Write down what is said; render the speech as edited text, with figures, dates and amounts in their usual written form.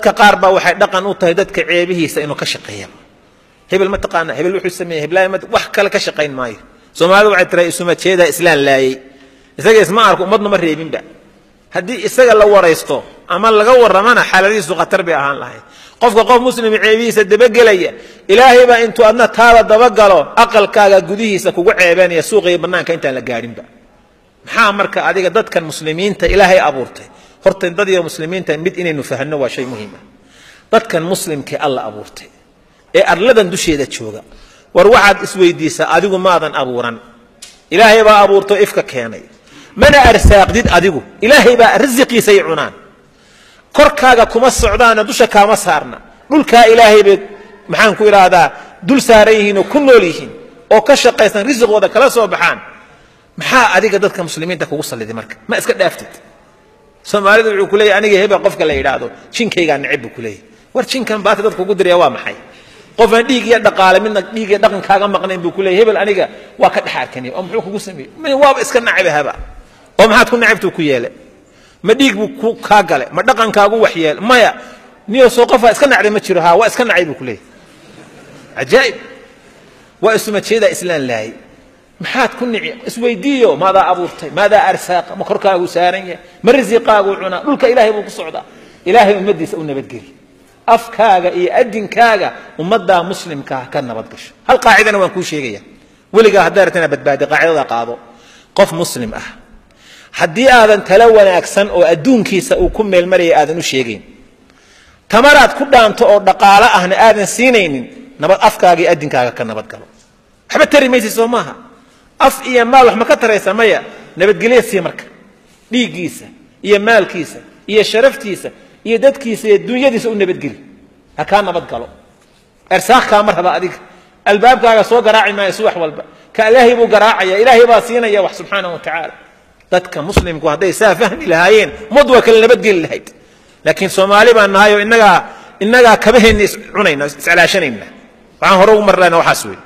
dadka qaar baa waxay dhaqan u tahay dadka ceebihiisa inuu ka shaqeeyo hebel ma taqaana hebel wuxuu sameeyay heblaay ma wax kale ka shaqeyn maayo Soomaalidu waxay tiray isuma jeeda islaan laayay isaga isma arko umadna ma reebinba haddii isaga la waraysto ama laga waramana xaaladiisu khatar bay ahaan lahayd qofka qof muslim ceebihiisa dabagelaya ilaahay baa intuu adna taada dabagalo aqalkaaga gudihiisa kugu ceebanaya suuqiga banaanka intaan la gaarinba maxaa marka adiga dadkan muslimiinta ilaahay abuurtay horta dad iyo muslimiinta mid inaynu fahanno waa shay muhiim ah dadkan muslimka alla abuurtay ee arladan dusheeda jooga war waxaad isweydiisaa adigu maadan abuuran ilaahay baa abuurto ifka keenay mana arsaaqdid adigu ilaahay baa rizqiisa ay cunaan korkaaga kuma socdaan dusha kaama saarna dhulka ilaahay bay maxaan ku iraahdaa dul saarayeen oo ku nool yihiin oo ka shaqaysan rizqooda kala soo baxaan maxaa adiga dadka muslimiinta kugu saliday marka ma iska dhaaftid Soomaalidu wuxuu ku leeyahay aniga hebel qofka la yiraahdo jinkayga nacib ku leeyahay war jinkan baad dadku ugu diraya waa maxay qof aan dhiig iyo dhaqaale midna dhiig iyo dhaqan kaaga maqnayn buu ku leeyahay hebel aniga waa ka dhaxarkanay oo muxuu kugu sameeyay waa iska nacibahaba oo maxaad ku nacibtu ku yeelay ma dhiig buu ku ka galay ma dhaqankaagu wax yeel maya niyo soo qofa iska nacday ma jiro ha waa iska nacib ku leeyahay ajaib waa isma jeeda islaan laay maxaad ku nici isweydiiyo maada abuurtay maada arsaaq ma korkaagu saaran yahay ma rizqaagu cuna dhulka ilaahay buu ku socdaa ilaahay ummadiisa u nabadgeli afkaaga iyo adinkaaga ummadda muslimka ka nabad gasho hal qaacidana waan ku sheegaya waliga hadartana badbaadi qaacidada qaado qof muslim ah haddii aadan tala wanaagsan oo adduunkiisa uu ku meel mariyay aadan u sheegin tamaraad ku dhaanto oo dhaqaale ahna aadan siinaynin nabad afkaaga iyo adinkaaga ka nabad galo waxba tari maysid Soomaha af iyo maal wax ma ka taraysa maya nabadgelyo si marka dhiigiisa iyo maalkiisa iyo sharaftiisa iyo dadkiisa iyo dunyadiisa u nabadgeli ha ka nabad galo arsaaq ka marhaba adiga albaabkaaga soo garaaci ma subax walba ka ilaahay buu garaacaya ilaahay baa siinaya wax subhanahu wa ta'ala dadka muslimku haday saa fahmi lahaayeen mudwa kala nabadgeli lahayd laakiin Soomaali baan nahayo inaga kabaheen cunayna iscalaashanayna waxaan hore u marlayna waxaas weey